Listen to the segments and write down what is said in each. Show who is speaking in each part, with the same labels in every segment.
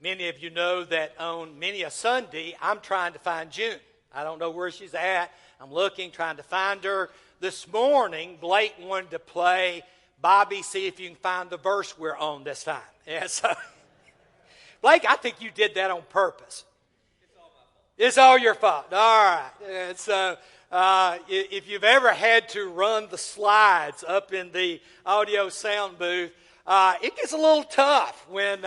Speaker 1: Many of you know that on many a Sunday, I'm trying to find June. I don't know where she's at. I'm looking, trying to find her. This morning, Blake wanted to play, Bobby, see if you can find the verse we're on this time. Yeah, so, Blake, I think you did that on purpose. It's all your fault. All right. And so, if you've ever had to run the slides up in the audio sound booth, it gets a little tough when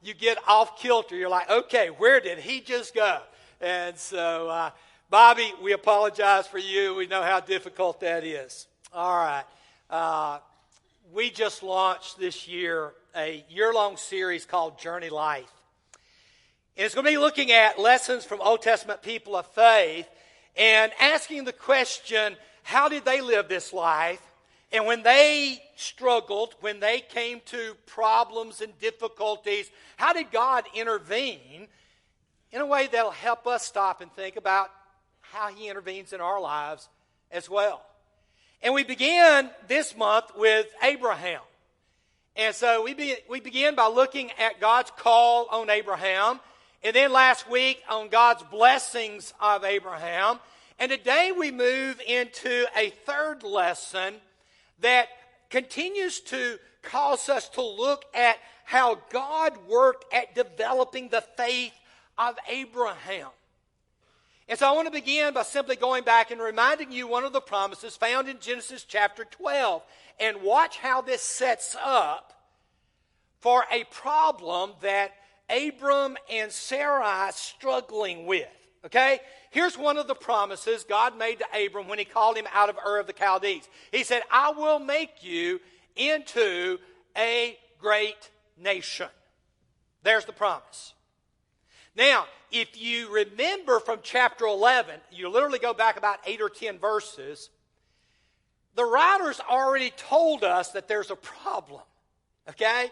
Speaker 1: you get off kilter. You're like, okay, where did he just go? And so, Bobby, we apologize for you. We know how difficult that is. All right. We just launched this year a year-long series called Journey Life. And it's going to be looking at lessons from Old Testament people of faith and asking the question, how did they live this life? And when they struggled, when they came to problems and difficulties, how did God intervene in a way that'll help us stop and think about how He intervenes in our lives as well? And we began this month with Abraham. And so we began by looking at God's call on Abraham, and then last week on God's blessings of Abraham. And today we move into a third lesson that continues to cause us to look at how God worked at developing the faith of Abraham. And so I want to begin by simply going back and reminding you one of the promises found in Genesis chapter 12. And watch how this sets up for a problem that Abram and Sarai struggling with. Okay? Here's one of the promises God made to Abram when He called him out of Ur of the Chaldees. He said, I will make you into a great nation. There's the promise. Now, if you remember from chapter 11, you literally go back about 8 or 10 verses, the writers already told us that there's a problem. Okay?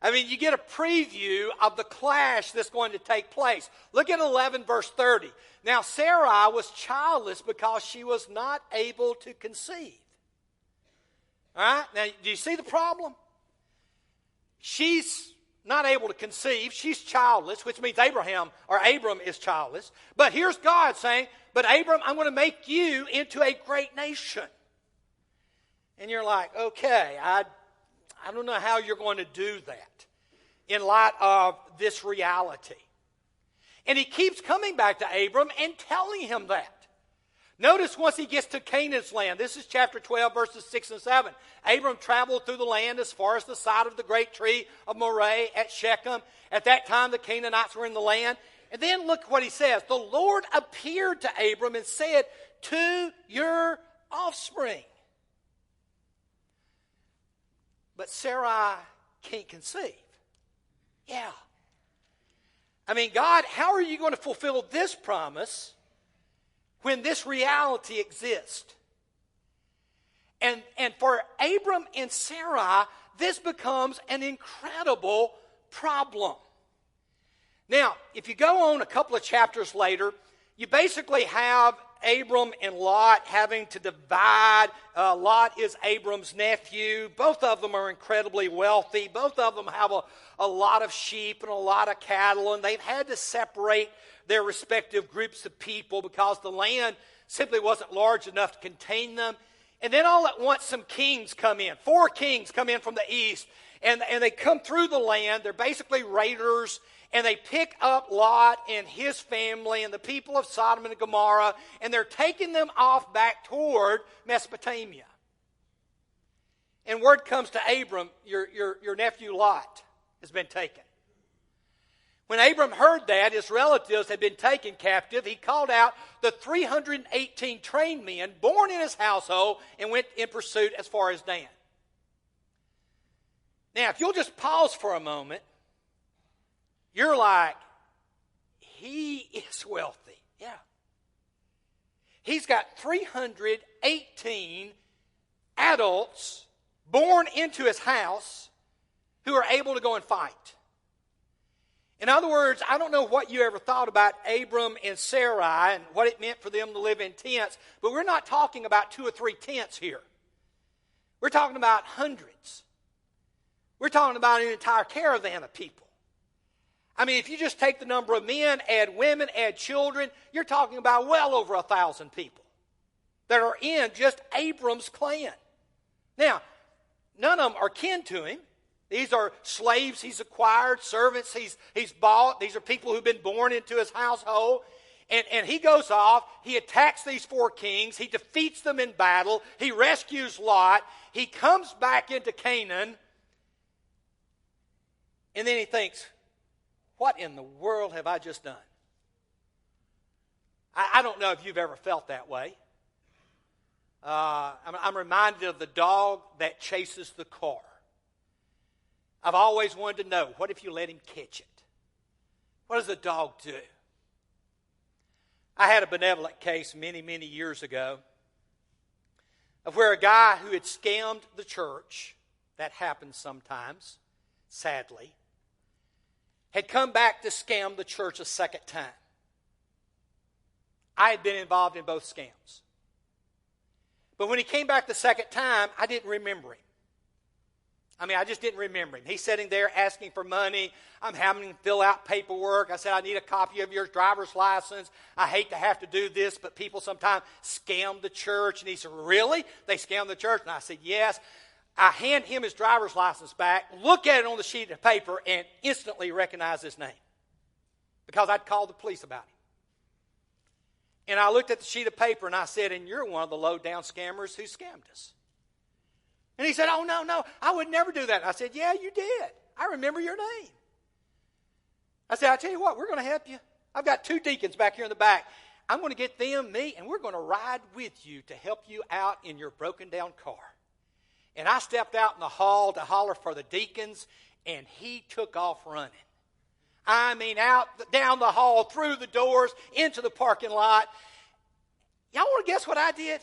Speaker 1: I mean, you get a preview of the clash that's going to take place. Look at 11 verse 30. Now, Sarai was childless because she was not able to conceive. All right? Now, do you see the problem? She's not able to conceive. She's childless, which means Abram is childless. But here's God saying, but Abram, I'm going to make you into a great nation. And you're like, okay, I don't know how you're going to do that in light of this reality. And He keeps coming back to Abram and telling him that. Notice once he gets to Canaan's land, this is chapter 12, verses 6 and 7. Abram traveled through the land as far as the side of the great tree of Moreh at Shechem. At that time, the Canaanites were in the land. And then look what he says. The Lord appeared to Abram and said, to your offspring. But Sarai can't conceive. Yeah. I mean, God, how are you going to fulfill this promise when this reality exists? And for Abram and Sarai, this becomes an incredible problem. Now, if you go on a couple of chapters later, you basically have Abram and Lot having to divide. Lot is Abram's nephew. Both of them are incredibly wealthy. Both of them have a lot of sheep and a lot of cattle, and they've had to separate their respective groups of people because the land simply wasn't large enough to contain them. And then all at once some kings come in. 4 kings come in from the east, and they come through the land. They're basically raiders, and they pick up Lot and his family and the people of Sodom and Gomorrah, and they're taking them off back toward Mesopotamia. And word comes to Abram, your nephew Lot has been taken. When Abram heard that his relatives had been taken captive, he called out the 318 trained men born in his household and went in pursuit as far as Dan. Now, if you'll just pause for a moment, you're like, he is wealthy. Yeah. He's got 318 adults born into his house who are able to go and fight. In other words, I don't know what you ever thought about Abram and Sarai and what it meant for them to live in tents, but we're not talking about 2 or 3 tents here. We're talking about hundreds. We're talking about an entire caravan of people. I mean, if you just take the number of men, add women, add children, you're talking about well over 1,000 people that are in just Abram's clan. Now, none of them are kin to him. These are slaves he's acquired, servants he's bought. These are people who've been born into his household. And he goes off, he attacks these 4 kings, he defeats them in battle, he rescues Lot, he comes back into Canaan, and then he thinks, what in the world have I just done? I don't know if you've ever felt that way. I'm reminded of the dog that chases the car. I've always wanted to know, what if you let him catch it? What does the dog do? I had a benevolent case many, many years ago of where a guy who had scammed the church, that happens sometimes, sadly, had come back to scam the church a second time. I had been involved in both scams. But when he came back the second time, I didn't remember him. I just didn't remember him. He's sitting there asking for money. I'm having him fill out paperwork. I said, I need a copy of your driver's license. I hate to have to do this, but people sometimes scam the church. And he said, really? They scam the church? And I said, yes. I hand him his driver's license back, look at it on the sheet of paper, and instantly recognize his name. Because I'd called the police about him. And I looked at the sheet of paper and I said, and you're one of the low-down scammers who scammed us. And he said, oh, no, I would never do that. I said, yeah, you did. I remember your name. I said, I'll tell you what, we're going to help you. I've got 2 deacons back here in the back. I'm going to get them, me, and we're going to ride with you to help you out in your broken-down car. And I stepped out in the hall to holler for the deacons, and he took off running. Out, down the hall, through the doors, into the parking lot. Y'all want to guess what I did?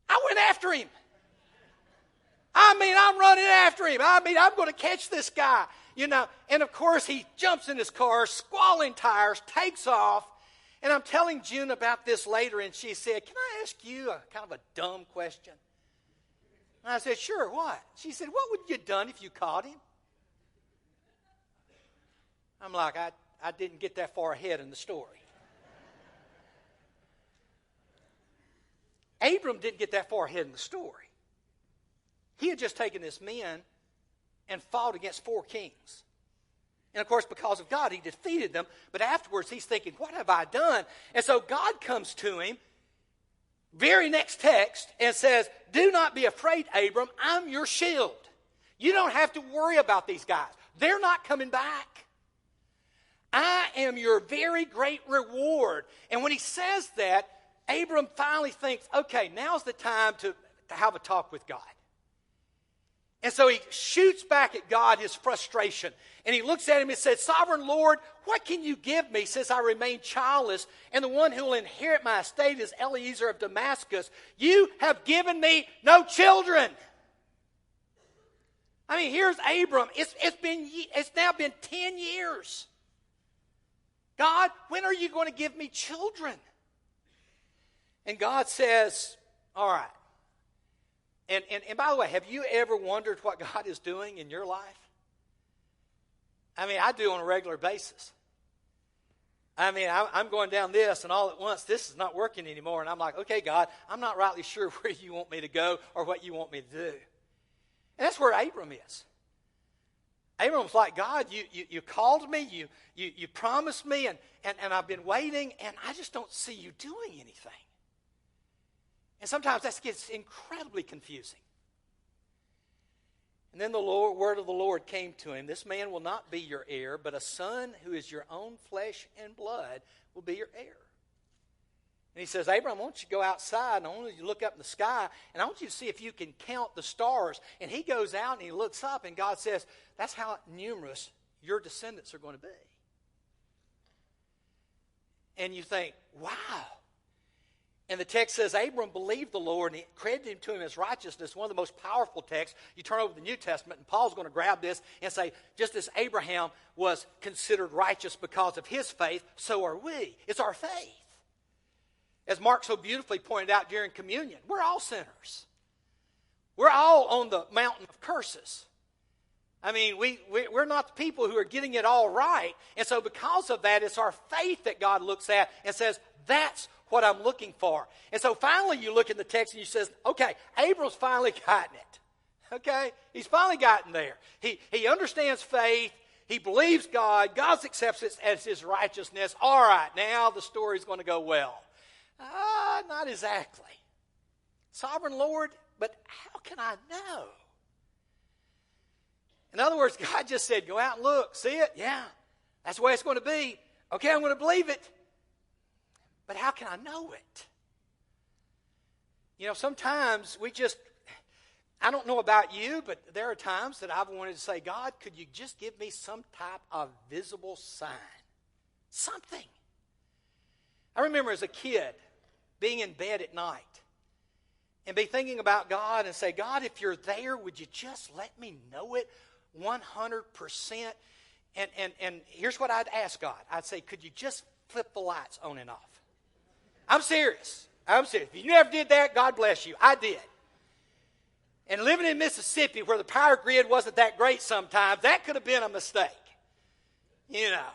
Speaker 1: I went after him. I'm running after him. I'm going to catch this guy. And of course, he jumps in his car, squalling tires, takes off. And I'm telling June about this later, and she said, can I ask you a kind of a dumb question? And I said, sure, what? She said, what would you have done if you caught him? I'm like, I didn't get that far ahead in the story. Abram didn't get that far ahead in the story. He had just taken his men and fought against 4 kings. And of course, because of God, he defeated them. But afterwards, he's thinking, what have I done? And so God comes to him, very next text, and says, do not be afraid, Abram. I'm your shield. You don't have to worry about these guys. They're not coming back. I am your very great reward. And when he says that, Abram finally thinks, okay, now's the time to have a talk with God. And so he shoots back at God his frustration. And he looks at him and says, Sovereign Lord, what can you give me since I remain childless? And the one who will inherit my estate is Eliezer of Damascus. You have given me no children. Here's Abram. It's now been 10 years. God, when are you going to give me children? And God says, all right. And by the way, have you ever wondered what God is doing in your life? I do on a regular basis. I'm going down this, and all at once, this is not working anymore. And I'm like, okay, God, I'm not rightly sure where you want me to go or what you want me to do. And that's where Abram is. Abram's like, God, you called me, you promised me, and I've been waiting, and I just don't see you doing anything. And sometimes that gets incredibly confusing. And then the word of the Lord came to him. This man will not be your heir, but a son who is your own flesh and blood will be your heir. And he says, Abram, I want you to go outside, and I want you to look up in the sky, and I want you to see if you can count the stars. And he goes out and he looks up, and God says, that's how numerous your descendants are going to be. And you think, wow. And the text says, Abram believed the Lord, and it credited to him as righteousness, one of the most powerful texts. You turn over the New Testament, and Paul's going to grab this and say, just as Abraham was considered righteous because of his faith, so are we. It's our faith. As Mark so beautifully pointed out during communion, we're all sinners. We're all on the mountain of curses. I mean, we're not the people who are getting it all right. And so because of that, it's our faith that God looks at and says, that's what I'm looking for. And so finally you look in the text and you says, okay, Abram's finally gotten it. Okay? He's finally gotten there. He understands faith. He believes God. God accepts it as his righteousness. All right, now the story's going to go well. Not exactly. Sovereign Lord, but how can I know? In other words, God just said, go out and look. See it? Yeah. That's the way it's going to be. Okay, I'm going to believe it. But how can I know it? You know, sometimes I don't know about you, but there are times that I've wanted to say, God, could you just give me some type of visible sign? Something. I remember as a kid being in bed at night and be thinking about God and say, God, if you're there, would you just let me know it 100%? And here's what I'd ask God. I'd say, could you just flip the lights on and off? I'm serious. If you never did that, God bless you. I did. And living in Mississippi where the power grid wasn't that great sometimes, that could have been a mistake. You know.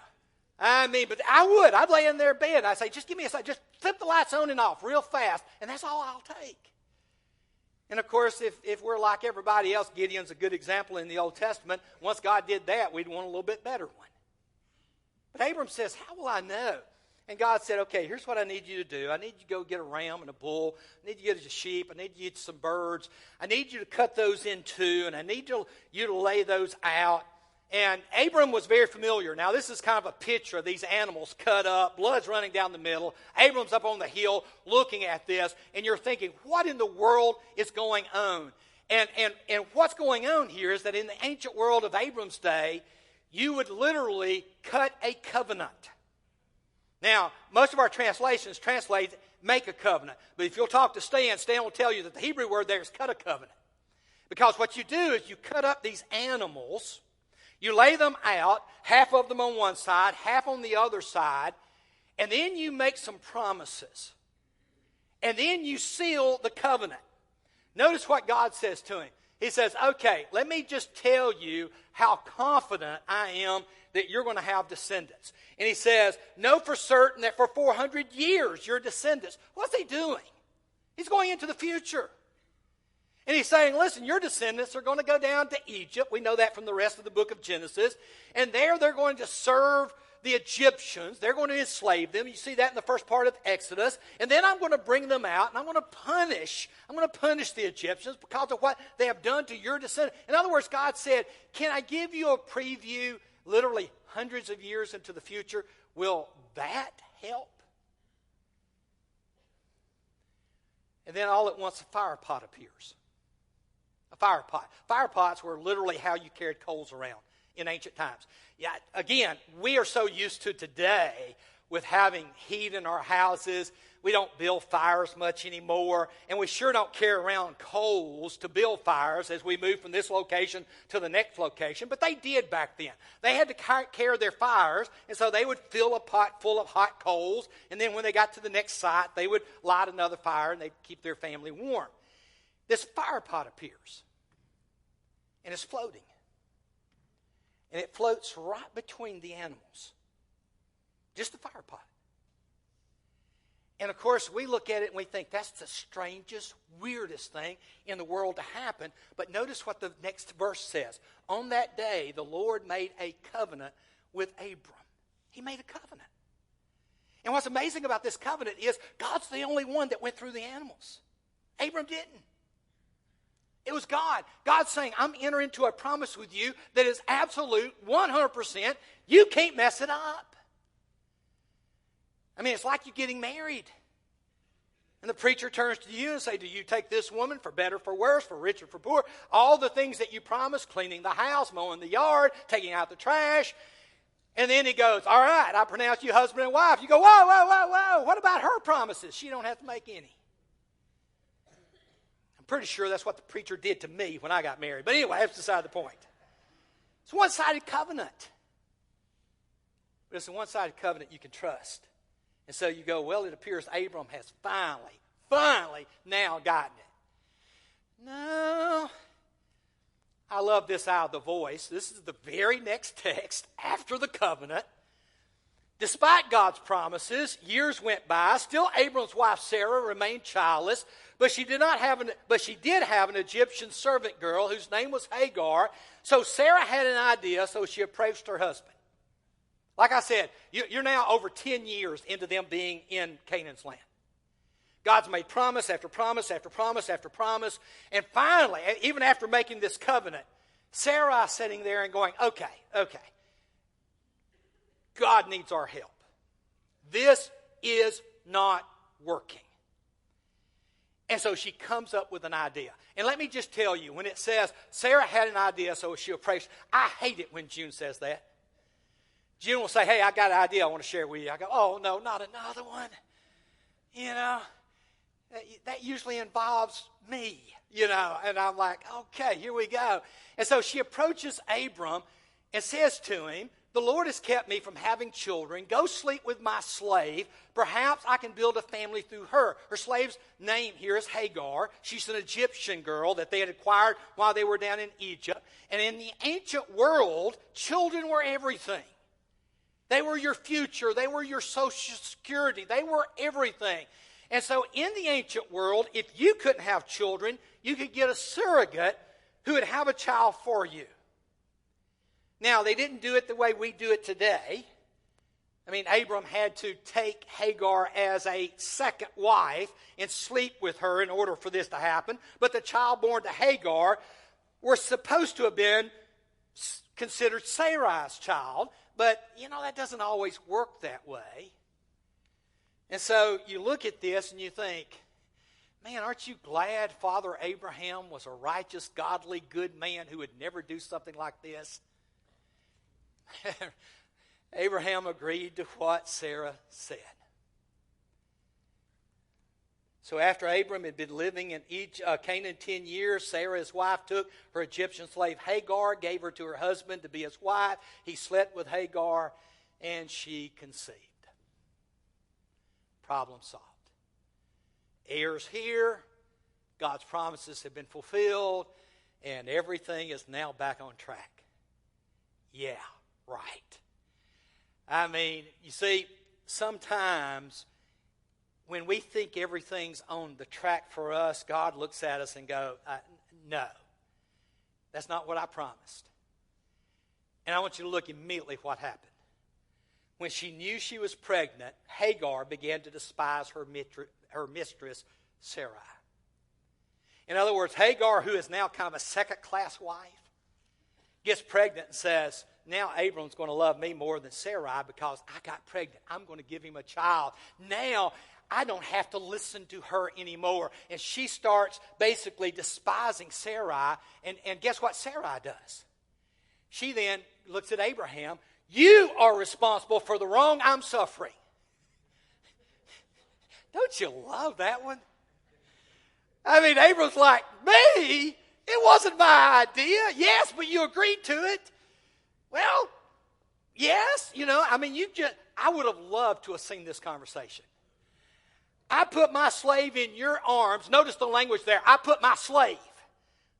Speaker 1: I mean, but I'd lay in their bed and I'd say, just give me a second, just flip the lights on and off real fast, and that's all I'll take. And of course, if we're like everybody else, Gideon's a good example in the Old Testament. Once God did that, we'd want a little bit better one. But Abram says, how will I know? And God said, okay, here's what I need you to do. I need you to go get a ram and a bull. I need you to get a sheep. I need you to get some birds. I need you to cut those in two, and I need you to lay those out. And Abram was very familiar. Now, this is kind of a picture of these animals cut up, blood's running down the middle. Abram's up on the hill looking at this, and you're thinking, what in the world is going on? And what's going on here is that in the ancient world of Abram's day, you would literally cut a covenant. Now, most of our translations translate make a covenant. But if you'll talk to Stan will tell you that the Hebrew word there is cut a covenant. Because what you do is you cut up these animals, you lay them out, half of them on one side, half on the other side, and then you make some promises. And then you seal the covenant. Notice what God says to him. He says, okay, let me just tell you how confident I am that you're going to have descendants. And he says, know for certain that for 400 years your descendants. What's he doing? He's going into the future. And he's saying, listen, your descendants are going to go down to Egypt. We know that from the rest of the book of Genesis. And there they're going to serve the Egyptians. They're going to enslave them. You see that in the first part of Exodus. And then I'm going to bring them out, and I'm going to punish the Egyptians because of what they have done to your descendants. In other words, God said, can I give you a preview literally hundreds of years into the future? Will that help? And then all at once a fire pot appears. A fire pot. Fire pots were literally how you carried coals around in ancient times. Yeah, again, we are so used to today with having heat in our houses. We don't build fires much anymore, and we sure don't carry around coals to build fires as we move from this location to the next location, but they did back then. They had to carry their fires, and so they would fill a pot full of hot coals, and then when they got to the next site, they would light another fire, and they'd keep their family warm. This fire pot appears, and it's floating. And it floats right between the animals. Just the fire pot. And of course, we look at it and we think that's the strangest, weirdest thing in the world to happen. But notice what the next verse says. On that day, the Lord made a covenant with Abram. He made a covenant. And what's amazing about this covenant is God's the only one that went through the animals. Abram didn't. It was God. God's saying, I'm entering into a promise with you that is absolute, 100%. You can't mess it up. I mean, it's like you getting married. And the preacher turns to you and says, do you take this woman for better, for worse, for richer, for poor? All the things that you promised, cleaning the house, mowing the yard, taking out the trash. And then he goes, all right, I pronounce you husband and wife. You go, whoa, whoa, whoa, whoa. What about her promises? She don't have to make any. I'm pretty sure that's what the preacher did to me when I got married. But anyway, that's beside the point. It's a one-sided covenant. But it's a one-sided covenant you can trust. And so you go, well, it appears Abram has finally now gotten it. No, I love this out of the Voice. This is the very next text after the covenant. Despite God's promises, years went by. Still, Abram's wife Sarah remained childless, but she did have an Egyptian servant girl whose name was Hagar. So Sarah had an idea, so she approached her husband. Like I said, you're now over 10 years into them being in Canaan's land. God's made promise after promise after promise after promise. And finally, even after making this covenant, Sarai sitting there and going, okay. God needs our help. This is not working. And so she comes up with an idea. And let me just tell you, when it says Sarah had an idea, so she approached, I hate it when June says that. June will say, hey, I got an idea I want to share with you. I go, oh, no, not another one. You know, that usually involves me, you know. And I'm like, okay, here we go. And so she approaches Abram and says to him, the Lord has kept me from having children. Go sleep with my slave. Perhaps I can build a family through her. Her slave's name here is Hagar. She's an Egyptian girl that they had acquired while they were down in Egypt. And in the ancient world, children were everything. They were your future. They were your social security. They were everything. And so in the ancient world, if you couldn't have children, you could get a surrogate who would have a child for you. Now, they didn't do it the way we do it today. I mean, Abram had to take Hagar as a second wife and sleep with her in order for this to happen. But the child born to Hagar was supposed to have been considered Sarai's child. But, you know, that doesn't always work that way. And so you look at this and you think, man, aren't you glad Father Abraham was a righteous, godly, good man who would never do something like this? Abraham agreed to what Sarah said. So after Abram had been living in Canaan 10 years, Sarah, his wife, took her Egyptian slave Hagar, gave her to her husband to be his wife. He slept with Hagar, and she conceived. Problem solved. Heirs here, God's promises have been fulfilled, and everything is now back on track. Yeah, right. I mean, you see, sometimes when we think everything's on the track for us, God looks at us and goes, no, that's not what I promised. And I want you to look immediately what happened. When she knew she was pregnant, Hagar began to despise her mistress, Sarai. In other words, Hagar, who is now kind of a second-class wife, gets pregnant and says, now Abram's going to love me more than Sarai because I got pregnant. I'm going to give him a child. Now I don't have to listen to her anymore. And she starts basically despising Sarai. And guess what Sarai does? She then looks at Abraham. You are responsible for the wrong I'm suffering. Don't you love that one? I mean, Abram's like, me? It wasn't my idea. Yes, but you agreed to it. Well, yes, you know, I mean, I would have loved to have seen this conversation. I put my slave in your arms. Notice the language there. I put my slave.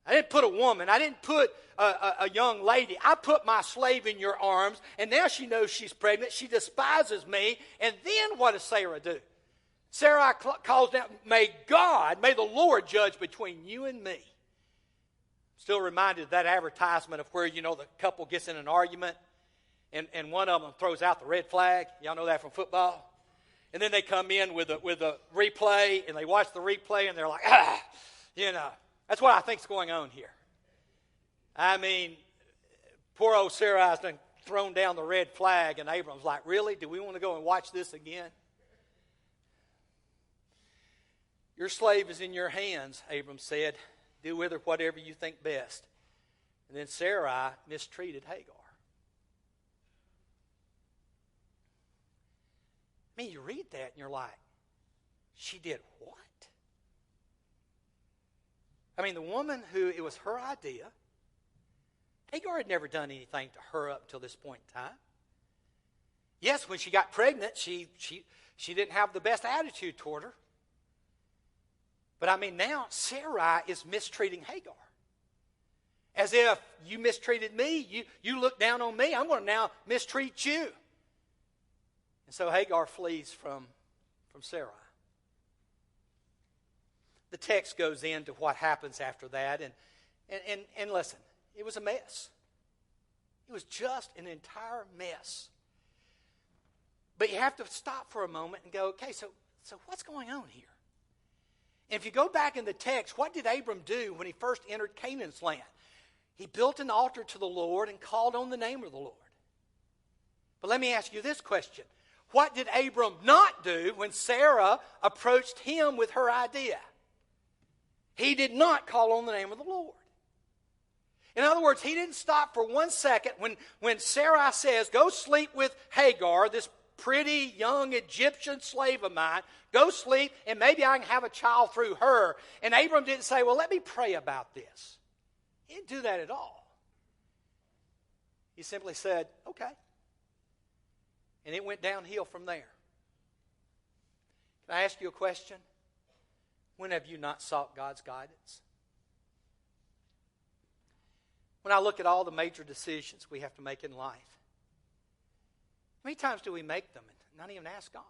Speaker 1: I didn't put a woman. I didn't put a young lady. I put my slave in your arms, and now she knows she's pregnant. She despises me. And then what does Sarah do? Sarah calls down, may the Lord judge between you and me. Still reminded of that advertisement of where, you know, the couple gets in an argument and one of them throws out the red flag. Y'all know that from football? And then they come in with a replay and they watch the replay and they're like, you know. That's what I think's going on here. I mean, poor old Sarai's done thrown down the red flag and Abram's like, really? Do we want to go and watch this again? Your slave is in your hands, Abram said. Do with her whatever you think best. And then Sarai mistreated Hagar. I mean, you read that and you're like, she did what? I mean, the woman who, it was her idea. Hagar had never done anything to her up until this point in time. Yes, when she got pregnant, she didn't have the best attitude toward her. But I mean, now Sarai is mistreating Hagar. As if you mistreated me, you look down on me, I'm going to now mistreat you. And so Hagar flees from Sarai. The text goes into what happens after that, and listen, it was a mess. It was just an entire mess. But you have to stop for a moment and go, okay, so what's going on here? And if you go back in the text, what did Abram do when he first entered Canaan's land? He built an altar to the Lord and called on the name of the Lord. But let me ask you this question. What did Abram not do when Sarah approached him with her idea? He did not call on the name of the Lord. In other words, he didn't stop for 1 second when Sarai says, go sleep with Hagar, this pretty young Egyptian slave of mine. Go sleep and maybe I can have a child through her. And Abram didn't say, well, let me pray about this. He didn't do that at all. He simply said, okay. And it went downhill from there. Can I ask you a question? When have you not sought God's guidance? When I look at all the major decisions we have to make in life, how many times do we make them and not even ask God?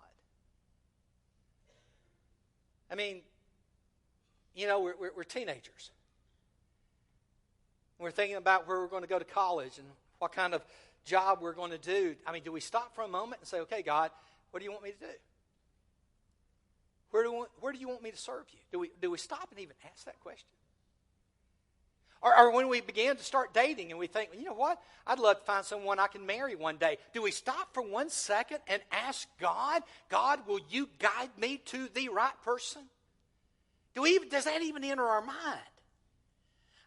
Speaker 1: I mean, you know, we're teenagers. We're thinking about where we're going to go to college and what kind of job we're going to do. I mean, do we stop for a moment and say, okay, God, what do you want me to do? Where do you want me to serve you? Do we stop and even ask that question? Or when we begin to start dating and we think, well, you know what? I'd love to find someone I can marry one day. Do we stop for 1 second and ask God, God, will you guide me to the right person? Does that even enter our mind?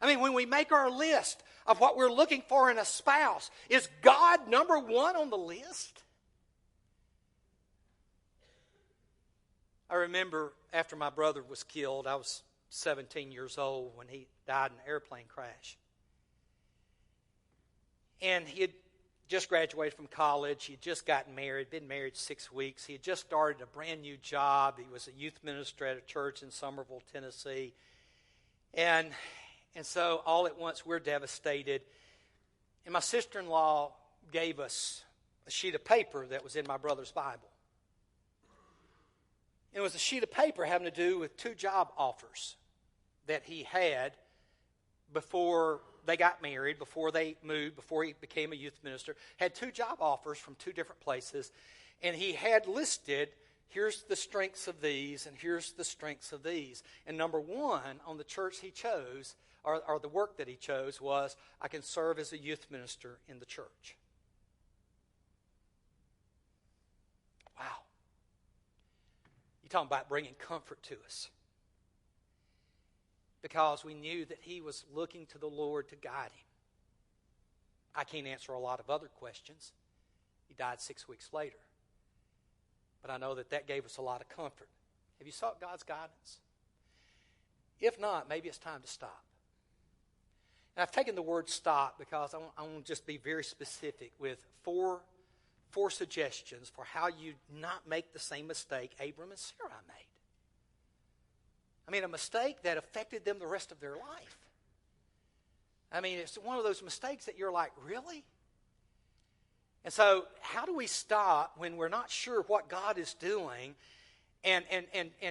Speaker 1: I mean, when we make our list of what we're looking for in a spouse, is God number one on the list? I remember after my brother was killed, I was 17 years old when he died in an airplane crash. And he had just graduated from college. He had just gotten married, been married 6 weeks. He had just started a brand new job. He was a youth minister at a church in Somerville, Tennessee. And so all at once we're devastated. And my sister-in-law gave us a sheet of paper that was in my brother's Bible. It was a sheet of paper having to do with 2 job offers that he had before they got married, before they moved, before he became a youth minister. Had 2 job offers from 2 different places. And he had listed, here's the strengths of these and here's the strengths of these. And number 1 on the church he chose, or the work that he chose, was I can serve as a youth minister in the church. Wow. You're talking about bringing comfort to us. Because we knew that he was looking to the Lord to guide him. I can't answer a lot of other questions. He died 6 weeks later. But I know that gave us a lot of comfort. Have you sought God's guidance? If not, maybe it's time to stop. And I've taken the word stop because I want to just be very specific with four suggestions for how you not make the same mistake Abram and Sarai made. I mean, a mistake that affected them the rest of their life. I mean, it's one of those mistakes that you're like, really? And so how do we stop when we're not sure what God is doing and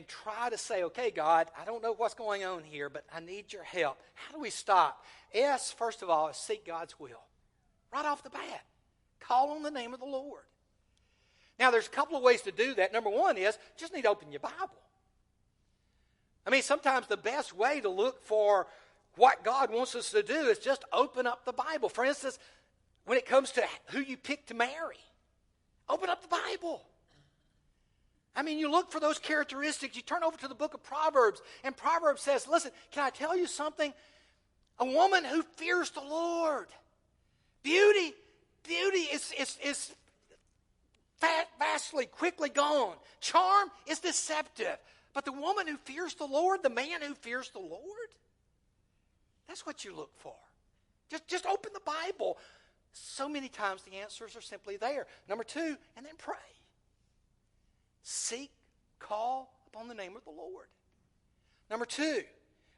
Speaker 1: try to say, okay, God, I don't know what's going on here, but I need your help. How do we stop? First of all, is seek God's will. Right off the bat. Call on the name of the Lord. Now, there's a couple of ways to do that. Number 1 is just need to open your Bible. I mean, sometimes the best way to look for what God wants us to do is just open up the Bible. For instance, when it comes to who you pick to marry, open up the Bible. I mean, you look for those characteristics. You turn over to the book of Proverbs, and Proverbs says, listen, can I tell you something? A woman who fears the Lord. Beauty is vastly, quickly gone. Charm is deceptive. But the woman who fears the Lord, the man who fears the Lord, that's what you look for. Just open the Bible. So many times the answers are simply there. Number 2, and then pray. Seek, call upon the name of the Lord. Number 2,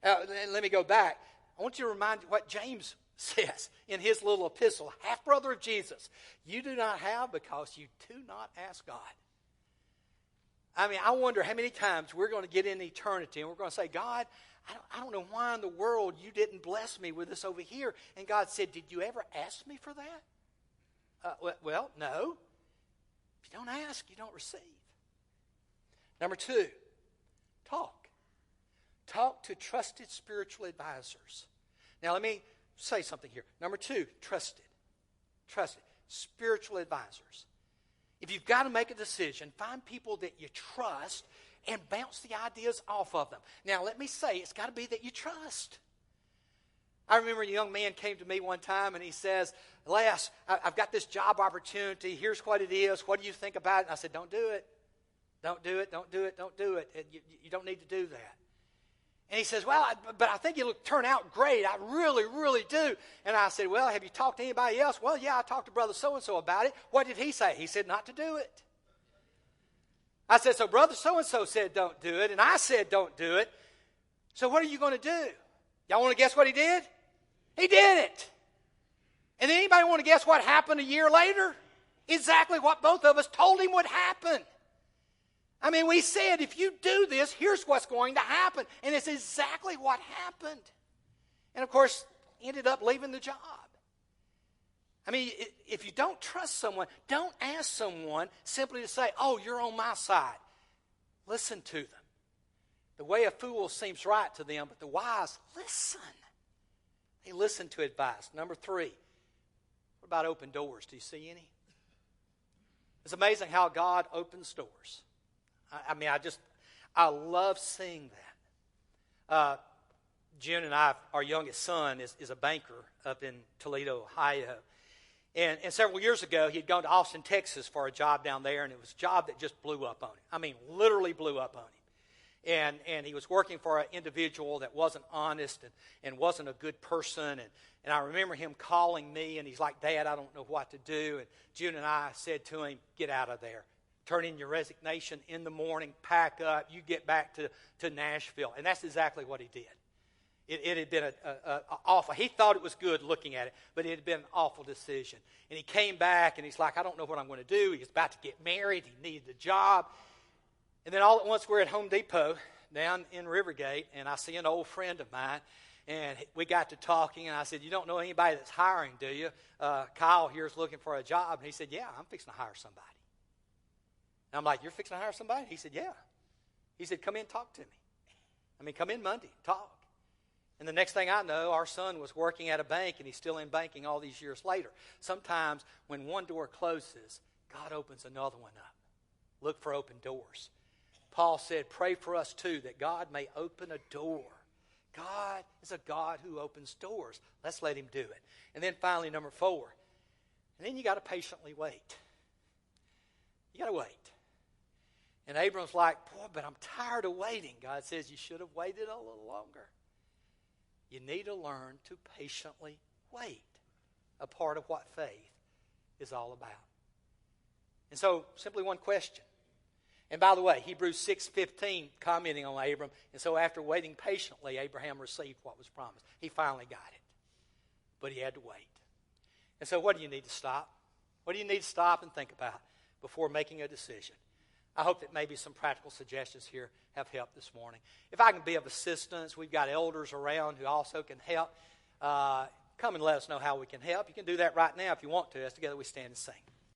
Speaker 1: let me go back. I want you to remind you what James says in his little epistle, half-brother of Jesus. You do not have because you do not ask God. I mean, I wonder how many times we're going to get in eternity and we're going to say, God, I don't know why in the world you didn't bless me with this over here. And God said, did you ever ask me for that? Well, no. If you don't ask, you don't receive. Number 2, talk. Talk to trusted spiritual advisors. Now, let me say something here. Number 2, trusted. Trusted. Spiritual advisors. If you've got to make a decision, find people that you trust and bounce the ideas off of them. Now, let me say, it's got to be that you trust. I remember a young man came to me one time and he says, Les, I've got this job opportunity. Here's what it is. What do you think about it? And I said, don't do it. Don't do it. Don't do it. Don't do it. You don't need to do that. And he says, well, but I think it'll turn out great. I really, really do. And I said, well, have you talked to anybody else? Well, yeah, I talked to brother so-and-so about it. What did he say? He said not to do it. I said, so brother so-and-so said don't do it, and I said don't do it. So what are you going to do? Y'all want to guess what he did? He did it. And then anybody want to guess what happened a year later? Exactly what both of us told him would happen. I mean, we said, if you do this, here's what's going to happen. And it's exactly what happened. And, of course, ended up leaving the job. I mean, if you don't trust someone, don't ask someone simply to say, oh, you're on my side. Listen to them. The way of fools seems right to them, but the wise listen. They listen to advice. Number 3, what about open doors? Do you see any? It's amazing how God opens doors. I mean, I love seeing that. June and I, our youngest son, is a banker up in Toledo, Ohio. And several years ago, he had gone to Austin, Texas for a job down there, and it was a job that just blew up on him. I mean, literally blew up on him. And he was working for an individual that wasn't honest and wasn't a good person. And I remember him calling me, and he's like, Dad, I don't know what to do. And June and I said to him, get out of there. Turn in your resignation in the morning, pack up, you get back to Nashville. And that's exactly what he did. It had been an awful, he thought it was good looking at it, but it had been an awful decision. And he came back and he's like, I don't know what I'm going to do. He was about to get married. He needed a job. And then all at once we're at Home Depot down in Rivergate, and I see an old friend of mine, and we got to talking, and I said, you don't know anybody that's hiring, do you? Kyle here is looking for a job. And he said, yeah, I'm fixing to hire somebody. And I'm like, you're fixing to hire somebody? He said, yeah. He said, come in and talk to me. I mean, come in Monday, talk. And the next thing I know, our son was working at a bank, and he's still in banking all these years later. Sometimes when one door closes, God opens another one up. Look for open doors. Paul said, pray for us too, that God may open a door. God is a God who opens doors. Let's let him do it. And then finally, number 4. And then you got to patiently wait. You got to wait. And Abram's like, boy, but I'm tired of waiting. God says you should have waited a little longer. You need to learn to patiently wait. A part of what faith is all about. And so, simply one question. And by the way, Hebrews 6:15 commenting on Abram. And so after waiting patiently, Abraham received what was promised. He finally got it. But he had to wait. And so what do you need to stop? What do you need to stop and think about before making a decision? I hope that maybe some practical suggestions here have helped this morning. If I can be of assistance, we've got elders around who also can help. Come and let us know how we can help. You can do that right now if you want to. As together we stand and sing.